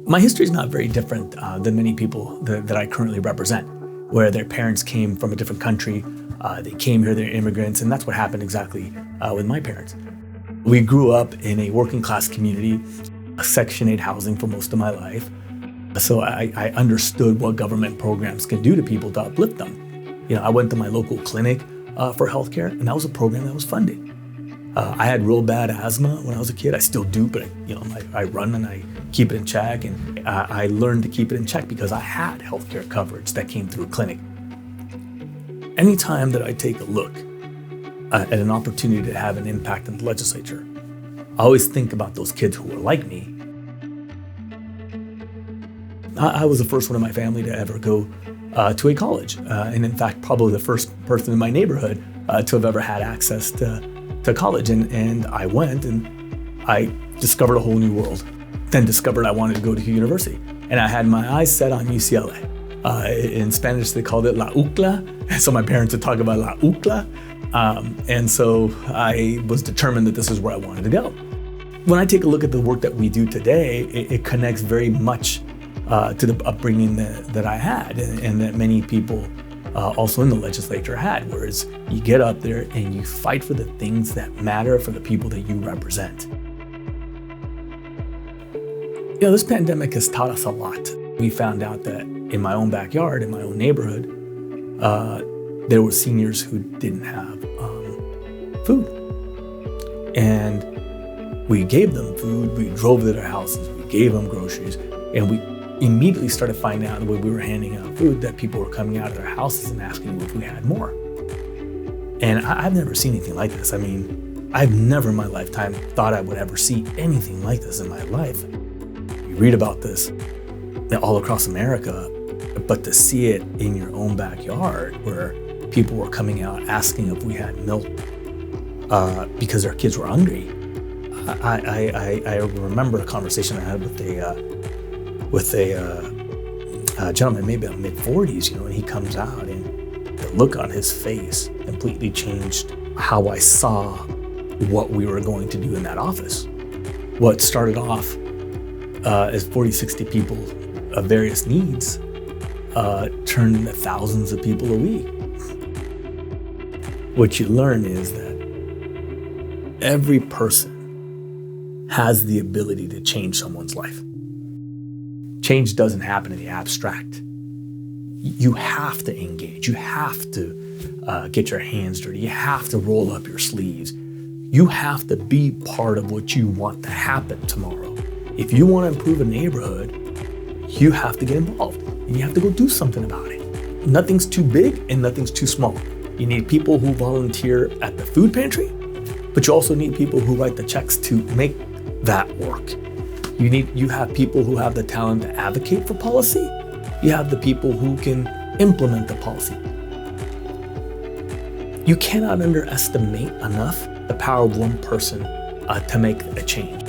My history is not very different than many people that I currently represent, where their parents came from a different country, they came here, they're immigrants, and that's what happened exactly with my parents. We grew up in a working class community, a Section 8 housing for most of my life, so I understood what government programs can do to people to uplift them. I went to my local clinic for healthcare, and that was a program that was funded. I had real bad asthma when I was a kid. I still do, but I run and I keep it in check, and I learned to keep it in check because I had healthcare coverage that came through a clinic. Anytime that I take a look at an opportunity to have an impact in the legislature, I always think about those kids who were like me. I was the first one in my family to ever go to a college, and in fact, probably the first person in my neighborhood to have ever had access to college. And I went and I discovered a whole new world. Then discovered I wanted to go to university. And I had my eyes set on UCLA. In Spanish, they called it La UCLA. So my parents would talk about La UCLA. And so I was determined that this is where I wanted to go. When I take a look at the work that we do today, it connects very much to the upbringing that I had and that many people also in the legislature had, whereas you get up there and you fight for the things that matter for the people that you represent. This pandemic has taught us a lot. We found out that in my own backyard, in my own neighborhood, there were seniors who didn't have food. And we gave them food, we drove to their houses, we gave them groceries, and we immediately started finding out when we were handing out food that people were coming out of their houses and asking if we had more. And I've never seen anything like this. I've never in my lifetime thought I would ever see anything like this in my life. You read about this all across America, but to see it in your own backyard where people were coming out asking if we had milk because their kids were hungry. I remember a conversation I had with a gentleman, maybe in mid-40s, and he comes out and the look on his face completely changed how I saw what we were going to do in that office. What started off as 40, 60 people of various needs turned into thousands of people a week. What you learn is that every person has the ability to change someone's life. Change doesn't happen in the abstract. You have to engage. You have to get your hands dirty. You have to roll up your sleeves. You have to be part of what you want to happen tomorrow. If you want to improve a neighborhood, you have to get involved and you have to go do something about it. Nothing's too big and nothing's too small. You need people who volunteer at the food pantry, but you also need people who write the checks to make that work. You have people who have the talent to advocate for policy. You have the people who can implement the policy. You cannot underestimate enough the power of one person to make a change.